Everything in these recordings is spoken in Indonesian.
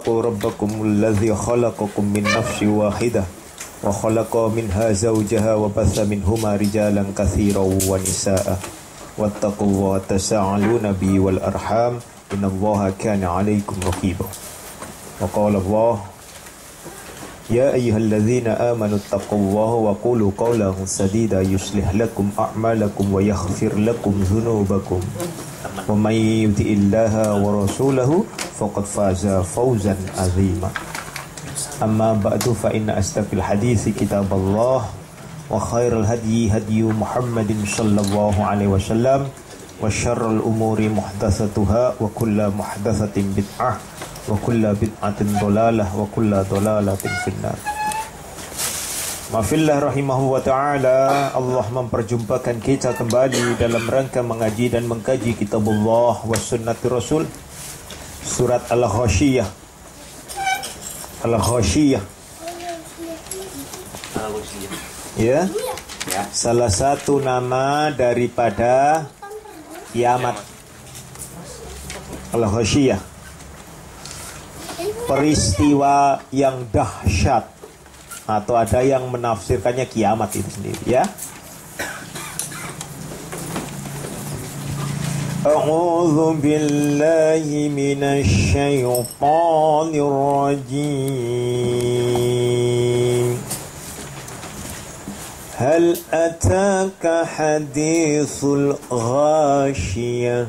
ربكم الذي خلقكم من نفس واحدة وخلق منها زوجها وبث منهما رجالا كثيرا ونساء واتقوا الله تساءلون به والأرحام إن الله كان عليكم رقيبا وقال الله يا أيها الذين آمنوا اتقوا الله وقولوا قولا سديدا يصلح لكم أعمالكم ويغفر لكم ذنوبكم ومن يطع الله ورسوله فقد فاز فوزا عظيما أما بعد فإن أصدق الحديث كتاب الله وخير الهدي هدي محمد صلى الله عليه وسلم وشر الأمور محدثاتها وكل محدثة بدعة وكل بدعة ضلالة وكل ضلالة في النار. Mafillah rahimahu wa ta'ala, Allah memperjumpakan kita kembali dalam rangka mengaji dan mengkaji kitabullah wa sunnati rasul, surat Al-Ghasyiyah. Al-Ghasyiyah ya, salah satu nama daripada kiamat. Al-Ghasyiyah, peristiwa yang dahsyat, atau ada yang menafsirkannya kiamat itu sendiri ya. A'udzu billahi minasy syaithanir rajim. Hal ataka haditsul ghasyiyah.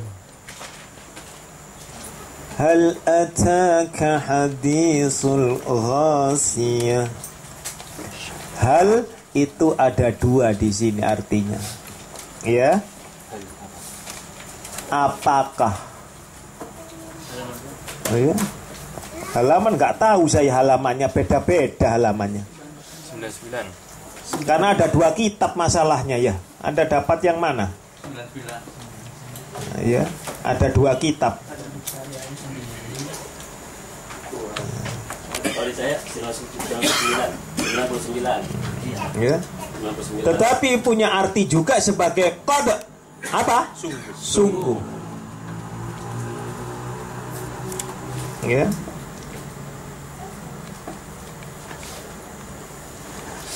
Hal ataka haditsul ghasyiyah. Hal itu ada dua di sini artinya, ya. Apakah? Oh ya. Halaman nggak tahu saya, halamannya beda-beda halamannya. 99. Karena ada dua kitab masalahnya ya. Anda dapat yang mana? 99. Ya, ada dua kitab. Kalau saya 99. Ya. Tetapi punya arti juga sebagai kode apa? Sungguh. Ya.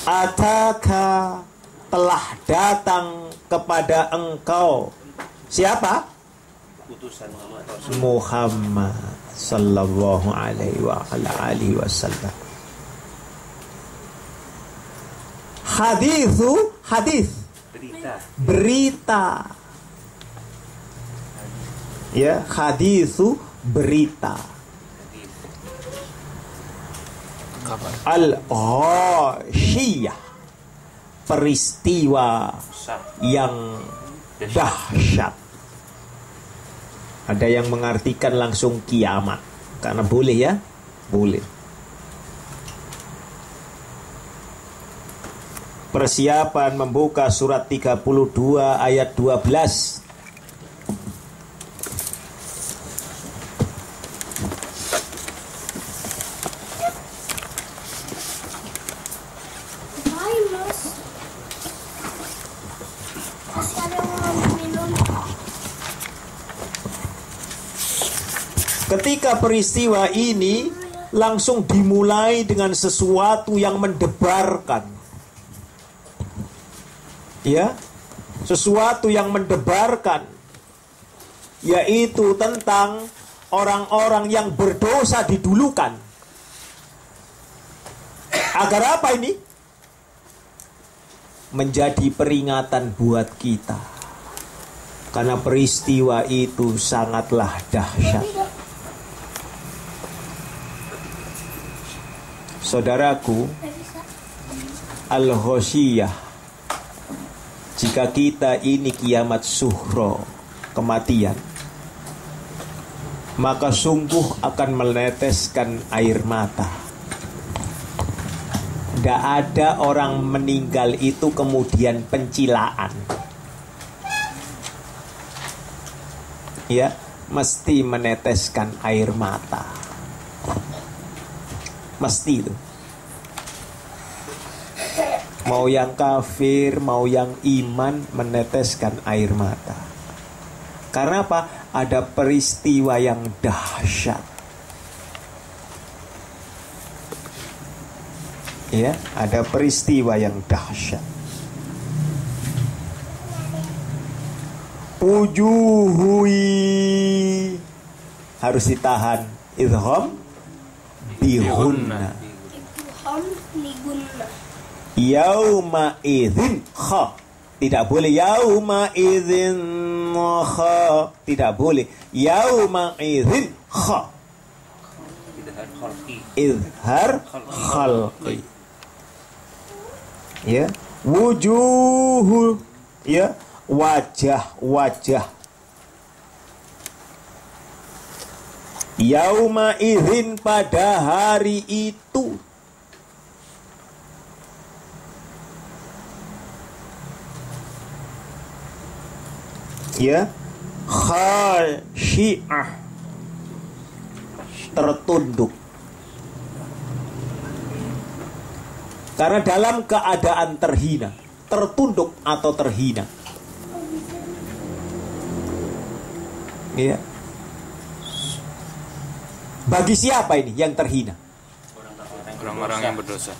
Ataka, telah datang kepada engkau. Siapa? Utusan Muhammad sallallahu alaihi wa ala alihi wasallam. Hadithu, hadis, berita. Ya, hadithu, berita. Al-Ghasyiyah, peristiwa yang dahsyat. Ada yang mengartikan langsung kiamat, karena boleh ya, boleh. Persiapan membuka surat 32 ayat 12. Ketika peristiwa ini langsung dimulai dengan sesuatu yang mendebarkan. Ya, sesuatu yang mendebarkan, yaitu tentang orang-orang yang berdosa didulukan. Agar apa ini? Menjadi peringatan buat kita, karena peristiwa itu sangatlah dahsyat. Saudaraku, Al-Ghasyiyah, jika kita ini kiamat suhro, kematian, maka sungguh akan meneteskan air mata. Tidak ada orang meninggal itu kemudian pencilaan. Ya, mesti meneteskan air mata. Mesti itu. Mau yang kafir, mau yang iman, meneteskan air mata. Karena apa? Ada peristiwa yang dahsyat. Ya, ada peristiwa yang dahsyat. Wujuhui harus ditahan idgham bihunna. Yauma idzin kha. Tidak boleh yauma idzin kha. Tidak boleh yauma idzin kha. Izhar khalqi. Ya, wujuhu, ya, wajah-wajah. Yauma idzin pada hari itu. Ya, khashi'ah, tertunduk. Karena dalam keadaan terhina, tertunduk atau terhina. Ya. Bagi siapa ini yang terhina? Orang-orang yang berdosa.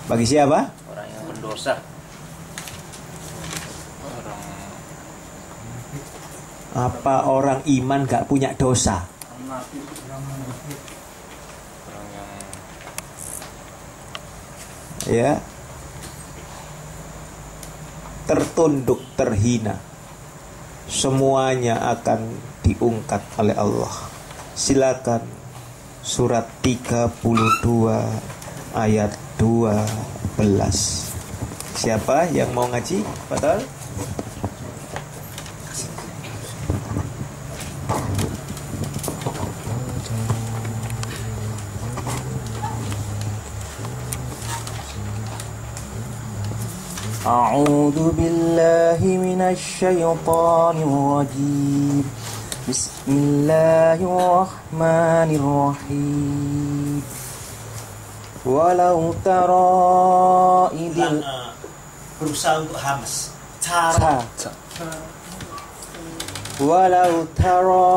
Bagi siapa? Orang yang berdosa. Apa orang iman gak punya dosa? Ya, tertunduk, terhina, semuanya akan diungkat oleh Allah. Silakan surat 32 ayat 12. Siapa yang mau ngaji? Betul? أعوذ بالله من الشيطان الرجيم بسم الله الرحمن الرحيم ولو ترى إذ berusaha untuk hamas. ولو ترى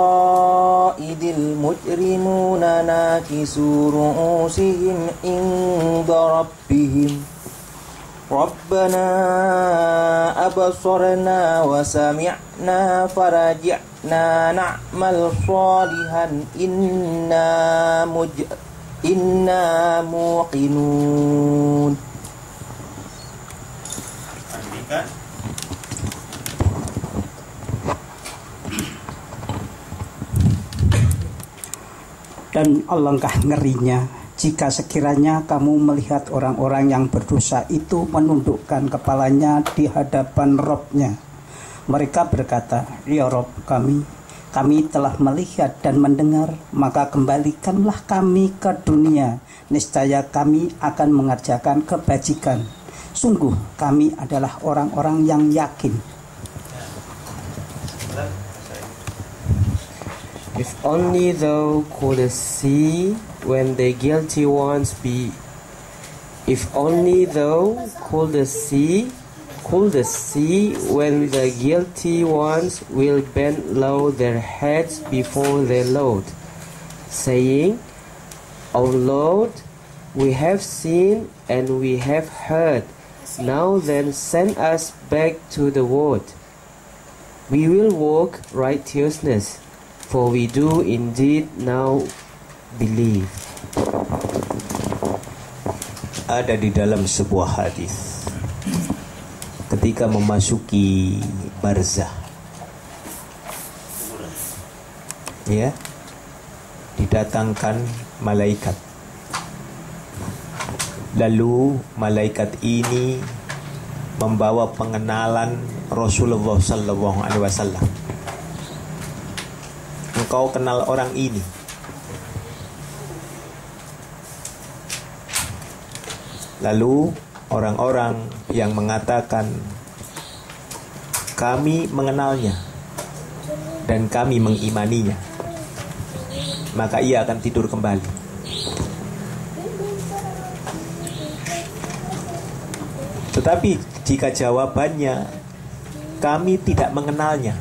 إذ المجرمون ناكسوا رؤوسهم عند ربهم ربنا أبصرنا وسمعنا فرجعنا نعمل صالحا إنا موقنون. Dan alangkah ngerinya jika sekiranya kamu melihat orang-orang yang berdosa itu menundukkan kepalanya di hadapan Rabb-nya. Mereka berkata, "Ya Rabb kami telah melihat dan mendengar, maka kembalikanlah kami ke dunia. Niscaya kami akan mengerjakan kebajikan. Sungguh kami adalah orang-orang yang yakin." If only thou couldst see when the guilty ones be. If only thou couldst see when the guilty ones will bend low their heads before their Lord, saying, "Our Lord, we have seen and we have heard. Now then send us back to the world. We will walk righteousness, for we do indeed now believe." Ada di dalam sebuah hadis ketika memasuki barzah, ya, didatangkan malaikat. Lalu malaikat ini membawa pengenalan Rasulullah sallallahu alaihi wasallam. Engkau kenal orang ini? Lalu orang-orang yang mengatakan, "Kami mengenalnya dan kami mengimaninya," maka ia akan tidur kembali. Tetapi jika jawabannya, "Kami tidak mengenalnya,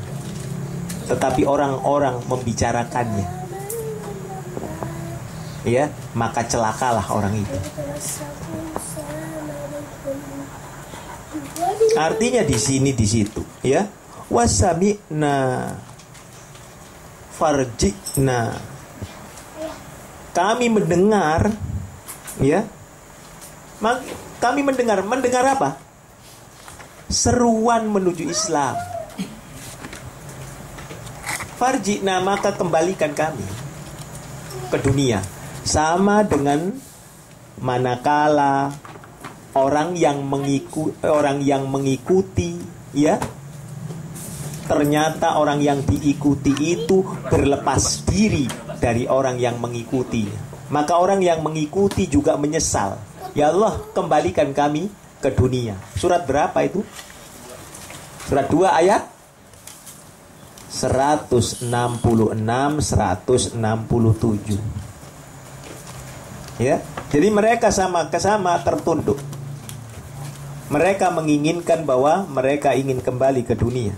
tetapi orang-orang membicarakannya," ya, maka celakalah orang itu. Artinya di sini di situ, ya. Wasami'na farji'na. Kami mendengar, ya. Kami mendengar apa? Seruan menuju Islam. Farji'na, maka kembalikan kami ke dunia. Sama dengan manakala orang yang mengikuti, ya, ternyata orang yang diikuti itu berlepas diri dari orang yang mengikuti, maka orang yang mengikuti juga menyesal. Ya Allah, kembalikan kami ke dunia. Surat berapa itu? Surat 2 ayat 166 167. Ya, jadi mereka sama tertunduk. Mereka menginginkan bahwa mereka ingin kembali ke dunia.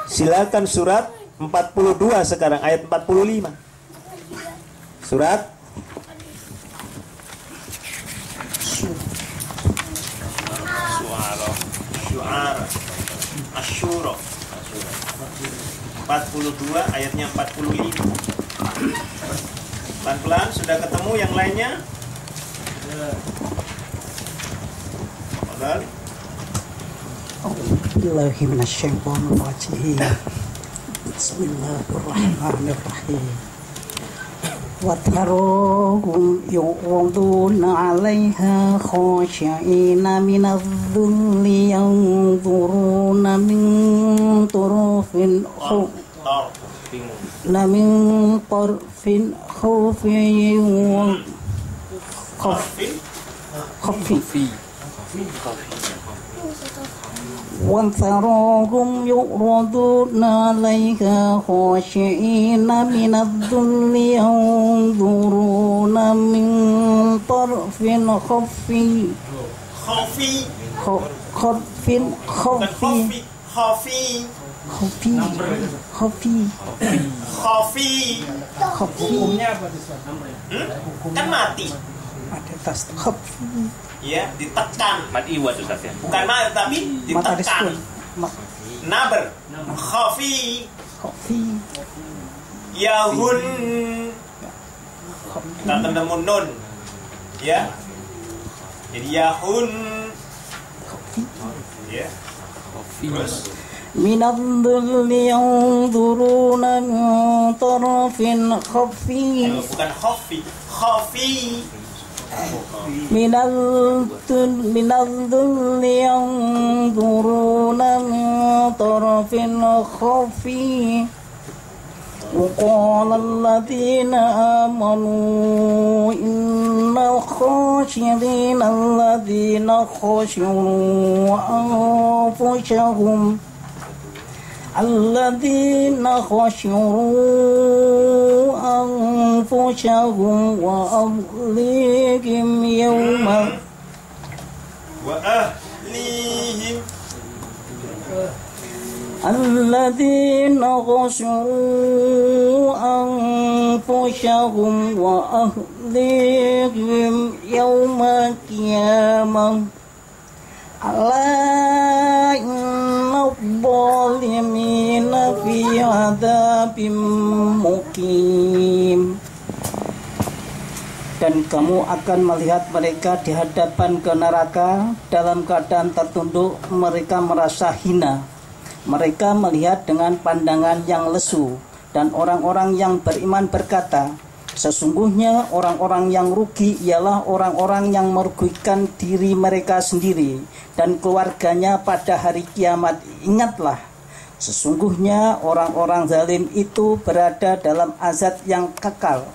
Silakan surat 42 sekarang ayat 45. Surat Syu'ara Asyura 42 ayatnya 45. Pelan-pelan, sudah ketemu yang lainnya? Pelan. Bismillahirrahmanirrahim. Bismillahirrahmanirrahim. وَتَرَاهُمْ يُعْرَضُونَ عَلَيْهَا خَاشِعِينَ مِنَ الذُّلِّ يَنظُرُونَ مِنْ طَرْفٍ خَفِيٍّ وَتَرَاهُمْ يُعْرَضُونَ عَلَيْهَا خَاشِعِينَ مِنَ الذُّلِّ يَنظُرُونَ مِنْ طَرْفٍ Kan mati. Ya, ditekan. Mati wa itu Ustaz ya. Bukan mati tapi ditekan. Naber. Khafi. Yahun. Kita temu nun. Ya. Jadi yahun. Ya. Terus من الظل ينظرون من طرف خفي bukan khafi. Khafi. من الظل ينظرون من طرف خفي وقال الذين آمنوا إن الخاشعين الذين خسروا أنفسهم وأهليهم يوما الذين خسروا أنفسهم وأهليهم يوم القيامة ألا إن الظالمين في عذاب مقيم. Dan kamu akan melihat mereka di hadapan ke neraka dalam keadaan tertunduk, mereka merasa hina. Mereka melihat dengan pandangan yang lesu. Dan orang-orang yang beriman berkata, sesungguhnya orang-orang yang rugi ialah orang-orang yang merugikan diri mereka sendiri dan keluarganya pada hari kiamat. Ingatlah, sesungguhnya orang-orang zalim itu berada dalam azab yang kekal.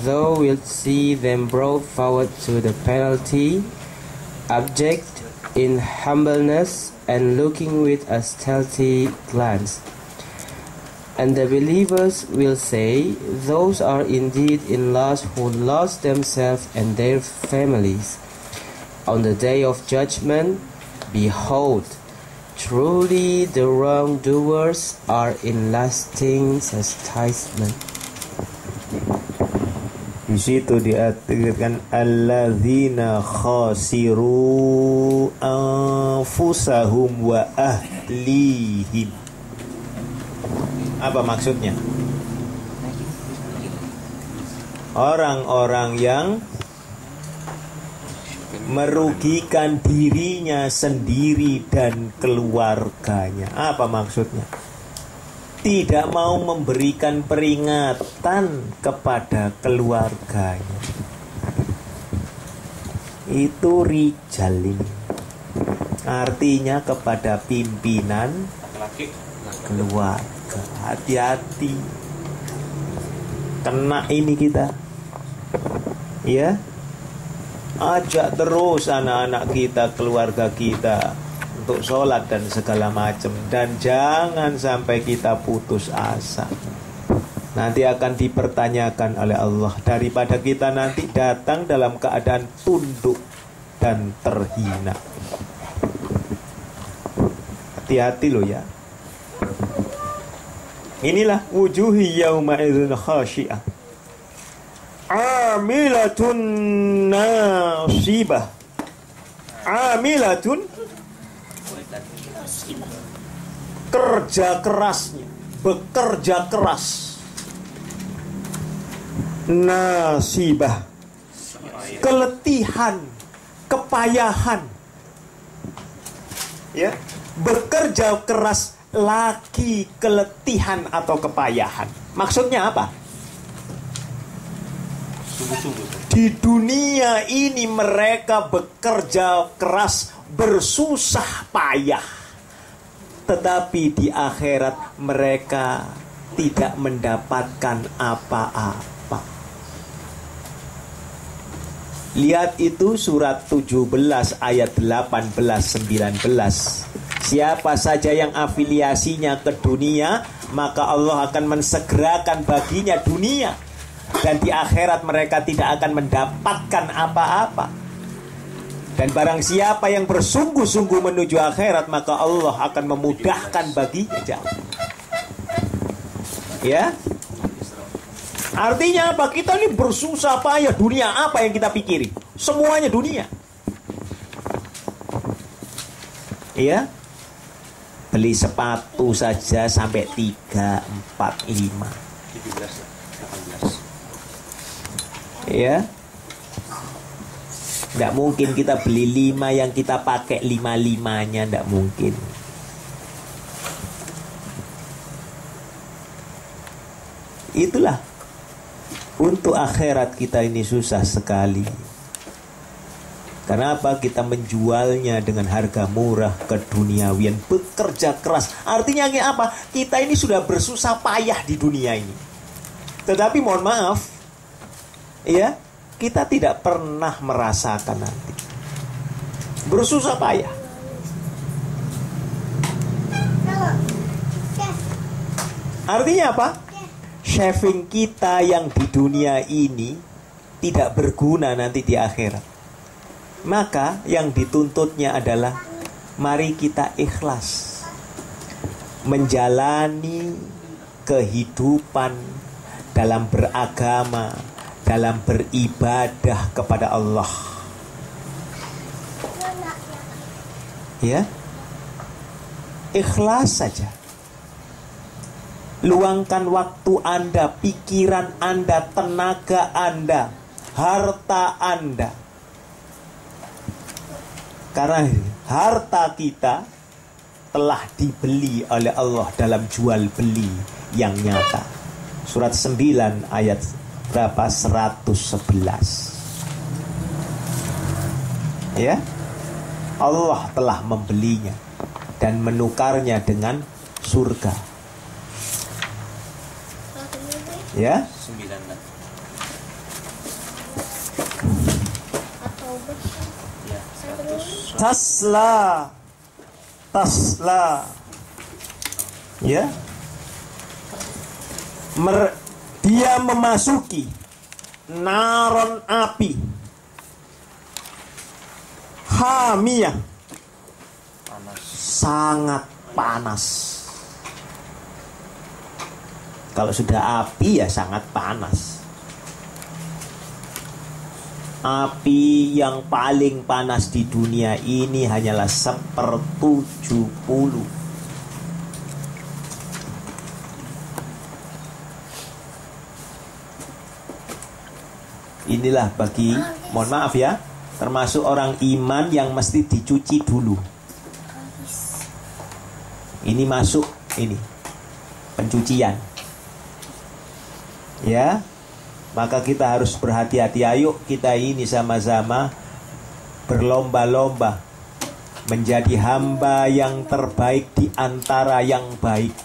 Thou wilt see them brought forward to the penalty, abject in humbleness and looking with a stealthy glance. And the believers will say, those are indeed in loss who lost themselves and their families. On the day of judgment, behold, Truly the wrongdoers are in lasting chastisement. Di situ diartikan alladzina khasiru anfusahum wa ahlihim. Apa maksudnya? Orang-orang yang merugikan dirinya sendiri dan keluarganya. Apa maksudnya? Tidak mau memberikan peringatan kepada keluarganya. Itu rijal ini. Artinya kepada pimpinan keluarga. Hati-hati. Kena ini kita. Ya. Ajak terus anak-anak kita, keluarga kita untuk sholat dan segala macam. Dan jangan sampai kita putus asa. Nanti akan dipertanyakan oleh Allah. Daripada kita nanti datang dalam keadaan tunduk dan terhina. Hati-hati loh ya. Inilah wujuhi yauma idzin khashi'ah, amilatun nasibah. Amilatun, kerja kerasnya, bekerja keras. Nasibah, keletihan, kepayahan. Ya, bekerja keras lagi keletihan atau kepayahan. Maksudnya apa? Di dunia ini mereka bekerja keras, bersusah payah. Tetapi di akhirat mereka tidak mendapatkan apa-apa. Lihat itu surat 17 ayat 18-19. Siapa saja yang afiliasinya ke dunia, maka Allah akan mensegerakan baginya dunia. Dan di akhirat mereka tidak akan mendapatkan apa-apa. Dan barang siapa yang bersungguh-sungguh menuju akhirat, maka Allah akan memudahkan baginya jalan. Ya. Artinya apa? Kita ini bersusah payah. Dunia apa yang kita pikiri? Semuanya dunia. Ya. Beli sepatu saja sampai 3, 4, 5. 17, 18. Ya. Tidak mungkin kita beli 5 yang kita pakai 5-5-nya. Tidak mungkin. Itulah. Untuk akhirat kita ini susah sekali. Karena apa? Kita menjualnya dengan harga murah ke duniawian, bekerja keras. Artinya apa? Kita ini sudah bersusah payah di dunia ini. Tetapi mohon maaf, ya, kita tidak pernah merasakan nanti bersusah payah. Artinya apa? Saving kita yang di dunia ini tidak berguna nanti di akhirat. Maka yang dituntutnya adalah mari kita ikhlas menjalani kehidupan dalam beragama, dalam beribadah kepada Allah. Ya, ikhlas saja. Luangkan waktu Anda, pikiran Anda, tenaga Anda, harta Anda. Karena harta kita telah dibeli oleh Allah dalam jual beli yang nyata. Surat 9 ayat berapa? 111. Ya, Allah telah membelinya dan menukarnya dengan surga. Ya, 9. Tasla, ya, dia memasuki naron api, hamiyah, sangat panas. Kalau sudah api ya sangat panas. Api yang paling panas di dunia ini hanyalah 1/70. Inilah bagi, mohon maaf ya, termasuk orang iman yang mesti dicuci dulu. Ini masuk, ini pencucian. Ya, maka kita harus berhati-hati. Ayo kita ini sama-sama berlomba-lomba menjadi hamba yang terbaik di antara yang baik.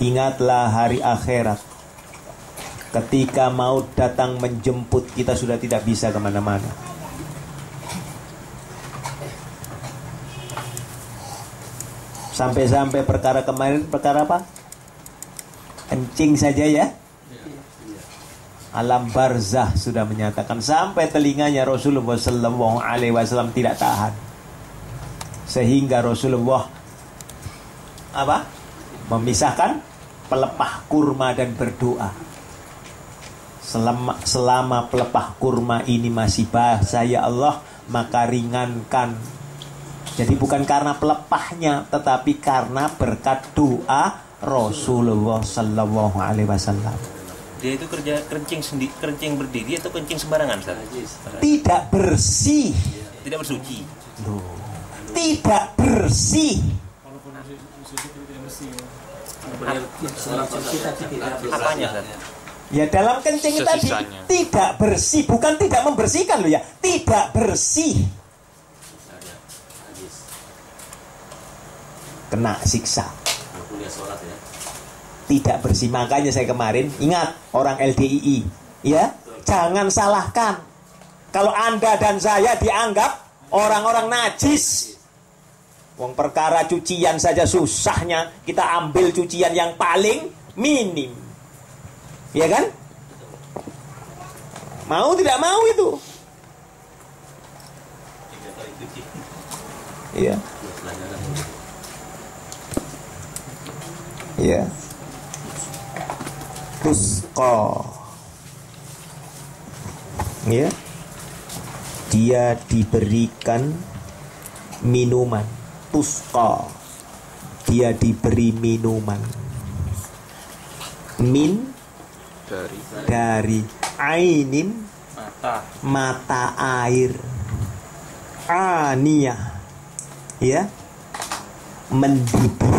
Ingatlah hari akhirat. Ketika maut datang menjemput, kita sudah tidak bisa kemana-mana. Sampai-sampai perkara kemarin, perkara apa? Kencing saja ya. Alam barzah sudah menyatakan, sampai telinganya Rasulullah SAW tidak tahan, sehingga Rasulullah apa? Memisahkan pelepah kurma dan berdoa. Selama pelepah kurma ini masih basah ya Allah, maka ringankan. Jadi bukan karena pelepahnya, tetapi karena berkat doa Rasulullah Sallallahu Alaihi Wasallam. Dia itu kerja kencing berdiri atau kencing sembarangan, Ustaz? Tidak bersih. Tidak bersuci. Loh. Tidak bersih. Apanya, Ustaz? Ya dalam kencing tadi tidak bersih, bukan tidak membersihkan loh ya, tidak bersih. Kena siksa. Tidak bersih. Makanya saya kemarin ingat orang LDII, ya, jangan salahkan kalau Anda dan saya dianggap orang-orang najis. Wong perkara cucian saja susahnya, kita ambil cucian yang paling minim. Ya kan? Mau tidak mau itu. Iya. Iya. Tusqa. Ya. Dia diberikan minuman. Tusqa. Dia diberi minuman. Min dari ainin, mata air, aniyah, ya, mendidih.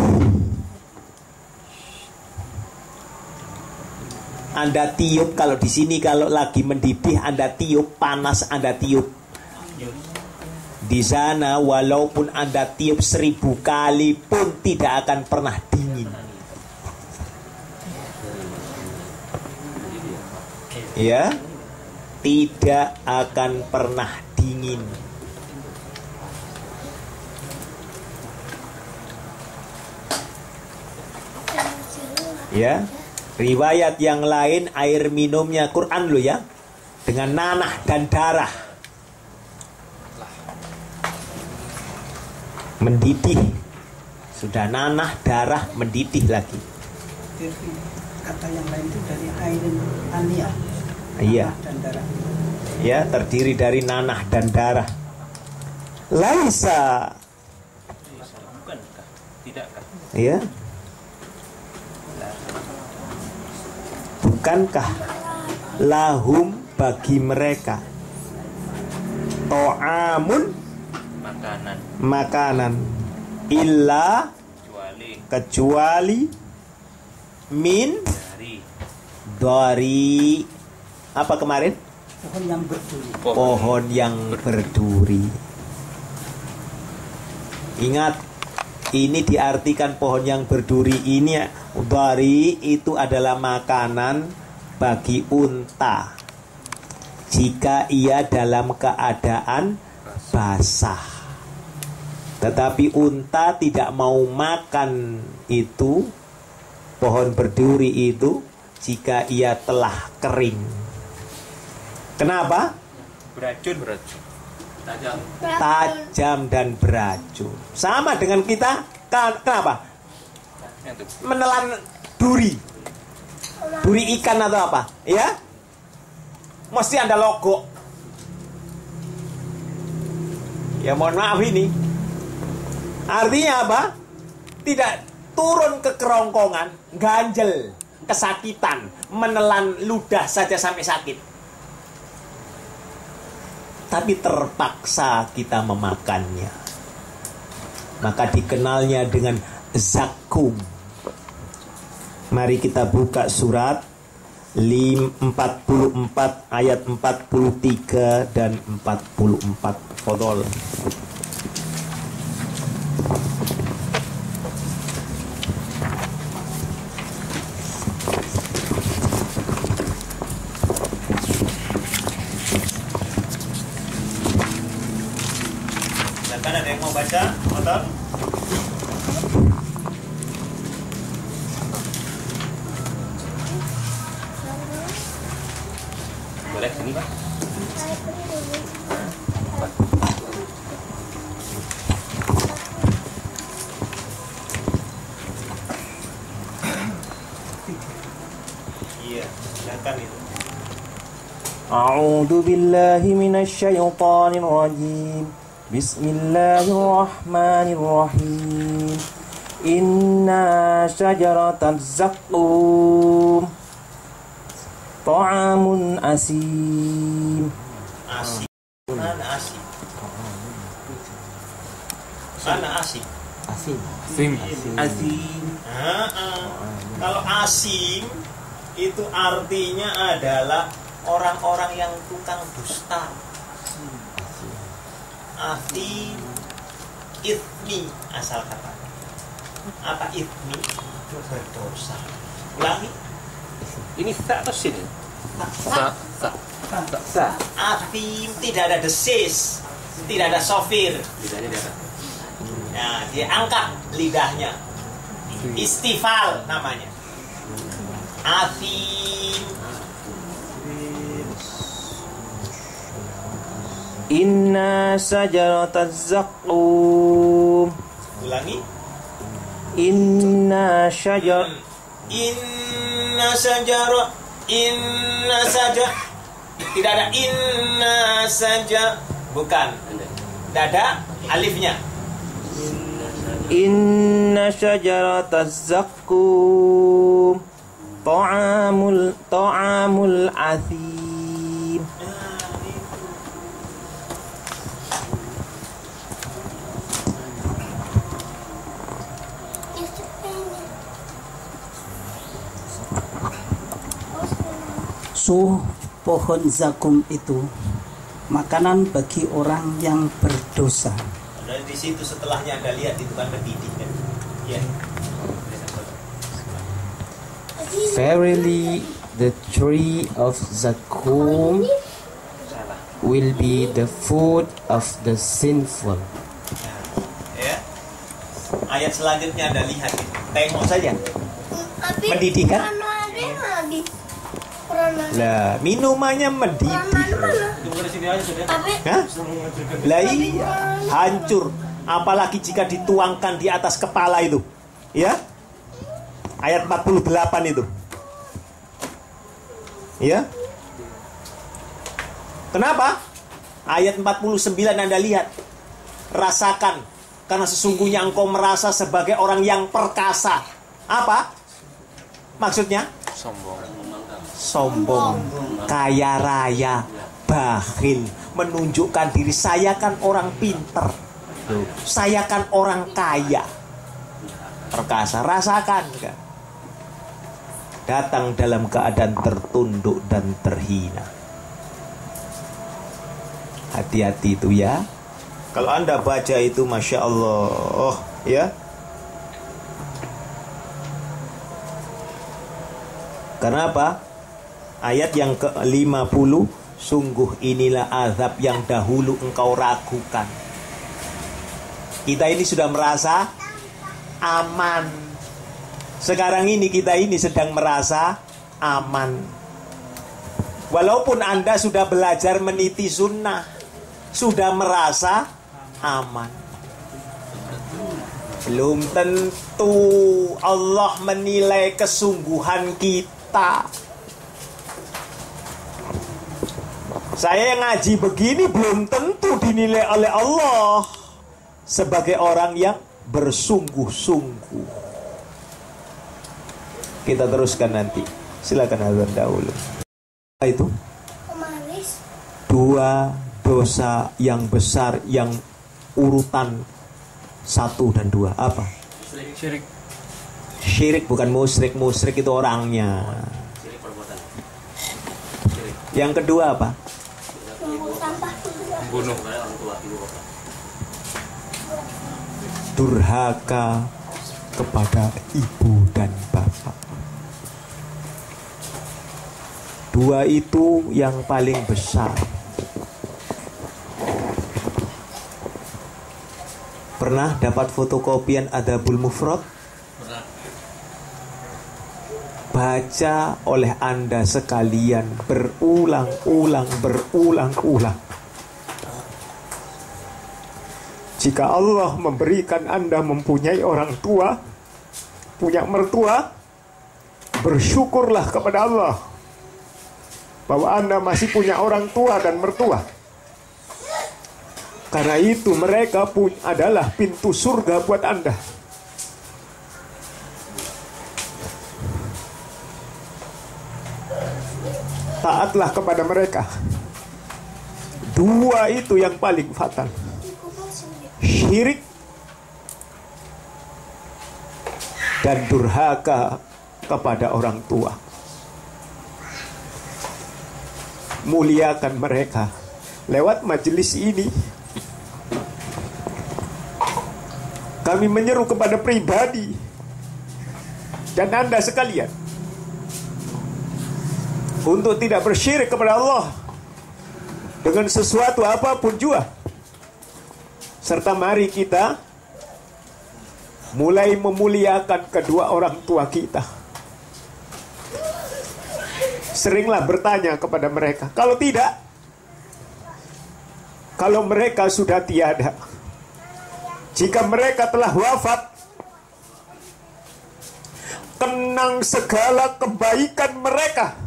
Anda tiup, kalau di sini kalau lagi mendidih Anda tiup, panas Anda tiup. Di sana walaupun Anda tiup 1000 kali pun tidak akan pernah dingin. Ya, tidak akan pernah dingin. Ya, riwayat yang lain air minumnya Quran lo ya, dengan nanah dan darah, mendidih. Sudah nanah, darah, mendidih lagi. Kata yang lain itu dari air aniyah. Iya. Ya, terdiri dari nanah dan darah. Laisa. Bukankah? Tidakkah? Ya. Bukankah lahum bagi mereka to'amun makanan illa kecuali min dari apa kemarin? Pohon yang berduri. Pohon yang berduri. Ingat, ini diartikan pohon yang berduri ini, dari itu adalah makanan bagi unta jika ia dalam keadaan basah. Tetapi unta tidak mau makan itu, pohon berduri itu, jika ia telah kering. Kenapa? Beracun. tajam dan beracun. Sama dengan kita, kenapa? Menelan duri ikan atau apa, ya? Mesti ada logo. Ya mohon maaf ini. Artinya apa? Tidak turun ke kerongkongan, ganjel, kesakitan, menelan ludah saja sampai sakit. Tapi terpaksa kita memakannya. Maka dikenalnya dengan zakum. Mari kita buka surat 44 ayat 43 dan 44. Fadhol. Silakan, ada yang mau baca? Motor? Boleh sini Pak. Iya, silakan itu. A'udzu billahi minasy syaithanir rajim. Bismillahirrahmanirrahim. Inna syajarataz zaqqum ta'amun asim. Asyik. Mana asyik? Mana asyik? Asin. Azim. Kalau asim itu artinya adalah orang-orang yang tukang dusta. Asim, ithmi asal kata. Apa ithmi? Berdosa. Ulangi. Ini sa atau sin? Sa. Asim tidak ada desis, tidak ada sofir. Lidahnya di atas. Nah, dia angkat lidahnya. Istifal namanya. Asim. Inna syajarataz zaqqum. Ulangi. Inna syajar Inna saja. Tidak ada inna saja. Bukan. Tidak ada alifnya. Inna syajarataz zaqqum ta'amul athim. Pohon zakum itu makanan bagi orang yang berdosa. Dan di situ setelahnya Anda lihat itu kan mendidih kan. Ya. Verily, the tree of zakum will be the food of the sinful. Ya. Ayat selanjutnya Anda lihat itu. Tengok saja. Mendidih kan? Lah, minumannya mendidih. Tunggu di sini aja sudah. Hah? Lah iya, hancur. Apalagi jika dituangkan di atas kepala itu. Ya? Ayat 48 itu. Ya? Kenapa? Ayat 49 Anda lihat. Rasakan, karena sesungguhnya engkau merasa sebagai orang yang perkasa. Apa? Maksudnya? Sombong, kaya raya, bakhil, menunjukkan diri saya kan orang pinter, saya kan orang kaya, perkasa. Rasakan kan? Datang dalam keadaan tertunduk dan terhina. Hati-hati itu ya. Kalau Anda baca itu, Masya Allah, ya. Karena apa? Ayat yang ke-50, sungguh inilah azab yang dahulu engkau ragukan. Kita ini sudah merasa aman. Sekarang ini kita ini sedang merasa aman. Walaupun Anda sudah belajar meniti sunnah, sudah merasa aman. Belum tentu Allah menilai kesungguhan kita. Saya ngaji begini belum tentu dinilai oleh Allah sebagai orang yang bersungguh-sungguh. Kita teruskan nanti. Silakan azan dahulu. Itu dua dosa yang besar yang urutan 1 dan 2. Apa? Syirik. Syirik bukan musyrik. Musyrik itu orangnya. Syirik perbuatan. Yang kedua apa? Bunuh orang tua, ibu bapak. Durhaka kepada ibu dan bapak. Dua itu yang paling besar. Pernah dapat fotokopian Adabul Mufrad? Pernah. Baca oleh Anda sekalian berulang-ulang. Jika Allah memberikan Anda mempunyai orang tua, punya mertua, bersyukurlah kepada Allah bahwa Anda masih punya orang tua dan mertua. Karena itu mereka pun adalah pintu surga buat Anda. Taatlah kepada mereka. Dua itu yang paling fatal. Syirik dan durhaka kepada orang tua. Muliakan mereka lewat majelis ini. Kami menyeru kepada pribadi dan Anda sekalian untuk tidak bersyirik kepada Allah dengan sesuatu apapun juga. Serta mari kita mulai memuliakan kedua orang tua kita. Seringlah bertanya kepada mereka. Kalau tidak, kalau mereka sudah tiada, jika mereka telah wafat, kenang segala kebaikan mereka,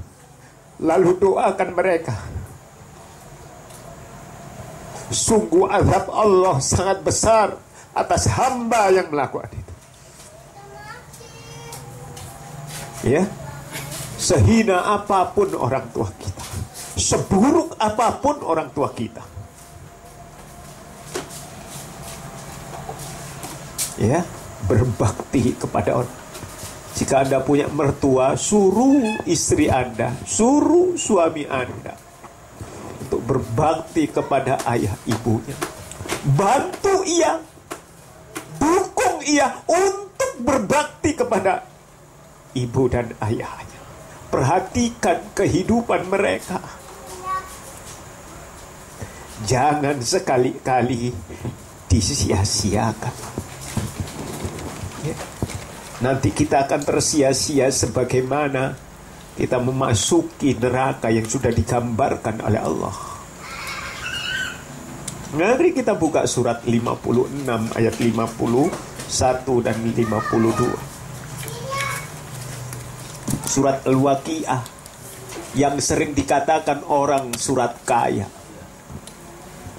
lalu doakan mereka. Sungguh azab Allah sangat besar atas hamba yang melakukan itu. Ya, sehina apapun orang tua kita, seburuk apapun orang tua kita, ya, berbakti kepada orang. Jika Anda punya mertua, suruh istri Anda, suruh suami Anda untuk berbakti kepada ayah ibunya. Bantu ia, dukung ia untuk berbakti kepada ibu dan ayahnya. Perhatikan kehidupan mereka. Jangan sekali-kali disia-siakan. Ya. Nanti kita akan tersia-sia sebagaimana kita memasuki neraka yang sudah digambarkan oleh Allah. Mari kita buka surat 56 ayat 51 dan 52. Surat Al-Waqi'ah yang sering dikatakan orang surat kaya.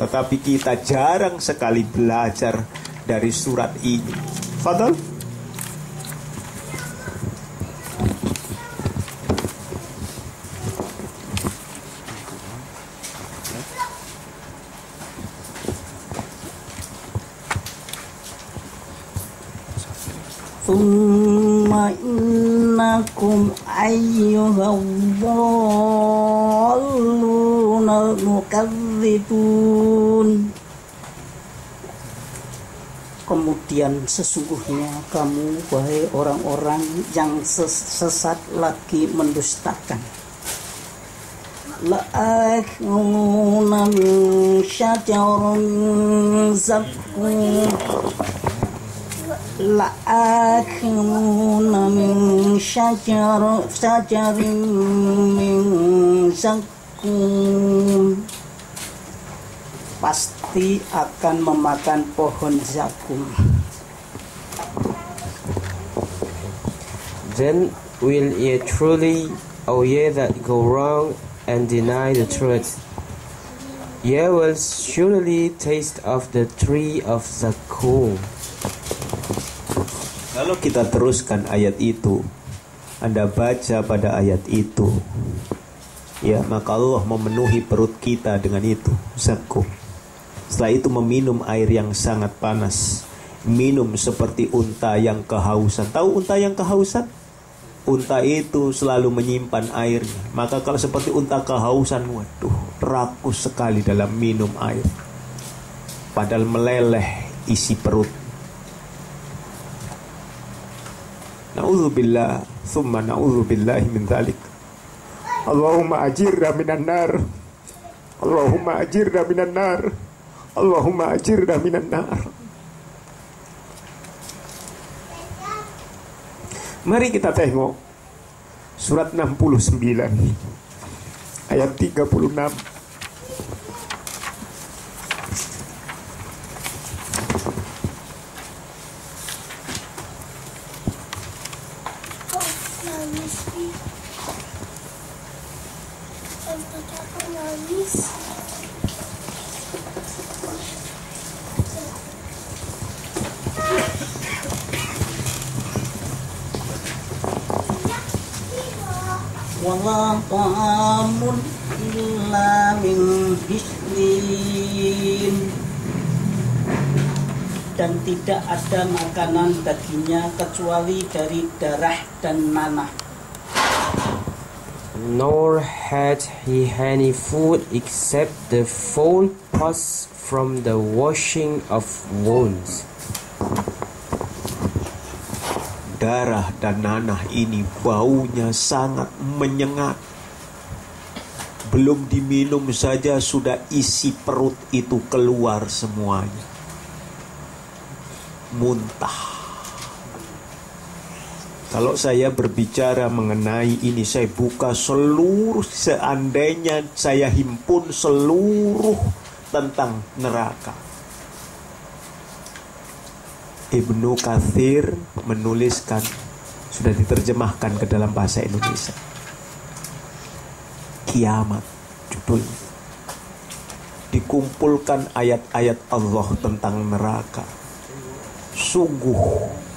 Tetapi kita jarang sekali belajar dari surat ini. Fadal. Thumma innakum ayyuhadhdalluna mukadzibun. Kemudian sesungguhnya kamu, wahai orang-orang yang sesat, lagi mendustakan. La'akhuna min syajarin zaqqum, la'akhuna min syajarin min zaqqum. pasti akan memakan pohon zakum. Then will ye truly, O ye that go wrong and deny the truth, ye will surely taste of the tree of zakum. Kalau kita teruskan ayat itu, Anda baca pada ayat itu, ya, maka Allah memenuhi perut kita dengan itu, zakum. Setelah itu meminum air yang sangat panas, minum seperti unta yang kehausan. Tahu unta yang kehausan? Unta itu selalu menyimpan airnya. Maka kalau seperti unta kehausan, waduh, rakus sekali dalam minum air. Padahal meleleh isi perut. Na'udzubillah, thumma na'udzubillahi min dzalik. Allahumma ajirna minan nar. Allahumma ajirna minan nar. Allahumma ajirna minan nar. Mari kita tengok surat 69 ayat 36. Wala ta'amun illa min hislin, dan tidak ada makanan baginya kecuali dari darah dan nanah. Nor had he any food except the foul pus from the washing of wounds. Darah dan nanah ini baunya sangat menyengat. Belum diminum saja sudah isi perut itu keluar semuanya. Muntah. Kalau saya berbicara mengenai ini, saya buka seluruh, seandainya saya himpun seluruh tentang neraka. Ibnu Katsir menuliskan, sudah diterjemahkan ke dalam bahasa Indonesia, Kiamat judulnya. Dikumpulkan ayat-ayat Allah tentang neraka. Sungguh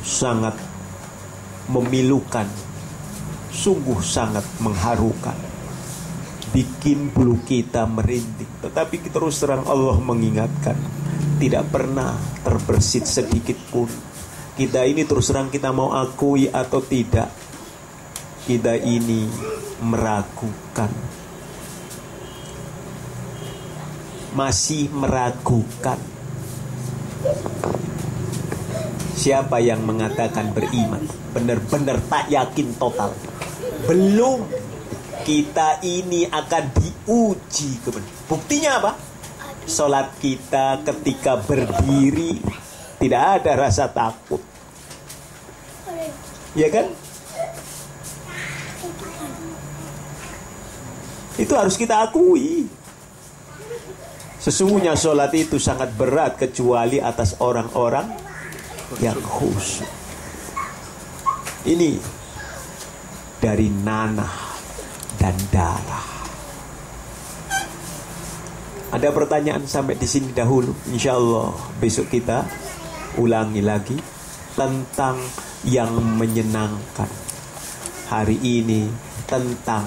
sangat memilukan, sungguh sangat mengharukan, bikin bulu kita merinding. Tetapi terus terang Allah mengingatkan, tidak pernah terbersit sedikit pun. Kita ini terus terang, kita mau akui atau tidak, kita ini meragukan, masih meragukan. Siapa yang mengatakan beriman, benar-benar tak yakin total, belum. Kita ini akan diuji. Buktinya apa? Salat kita ketika berdiri tidak ada rasa takut, ya kan? Itu harus kita akui. Sesungguhnya salat itu sangat berat kecuali atas orang-orang yang khusyuk. Ini dari nanah dan darah. Ada pertanyaan sampai di sini dahulu. Insya Allah besok kita ulangi lagi tentang yang menyenangkan. Hari ini tentang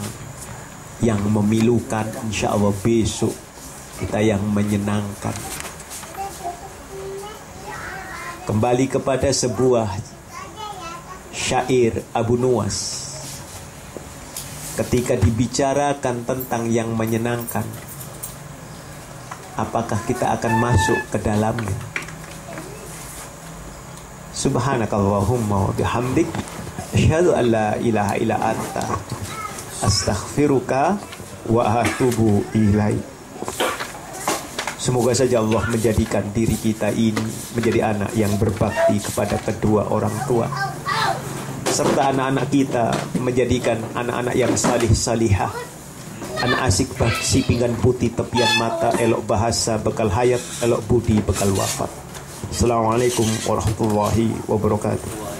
yang memilukan. Insya Allah besok kita yang menyenangkan. Kembali kepada sebuah syair Abu Nuwas. Ketika dibicarakan tentang yang menyenangkan, apakah kita akan masuk ke dalamnya? Subhanakallahumma wa bihamdik, asyhadu an la ilaha illa anta, astaghfiruka wa atubu ilaik. Semoga saja Allah menjadikan diri kita ini menjadi anak yang berbakti kepada kedua orang tua, serta anak-anak kita menjadikan anak-anak yang salih-salihah, An asik si pinggan putih tepian mata, elok bahasa bekal hayat, elok budi bekal wafat. Assalamualaikum warahmatullahi wabarakatuh.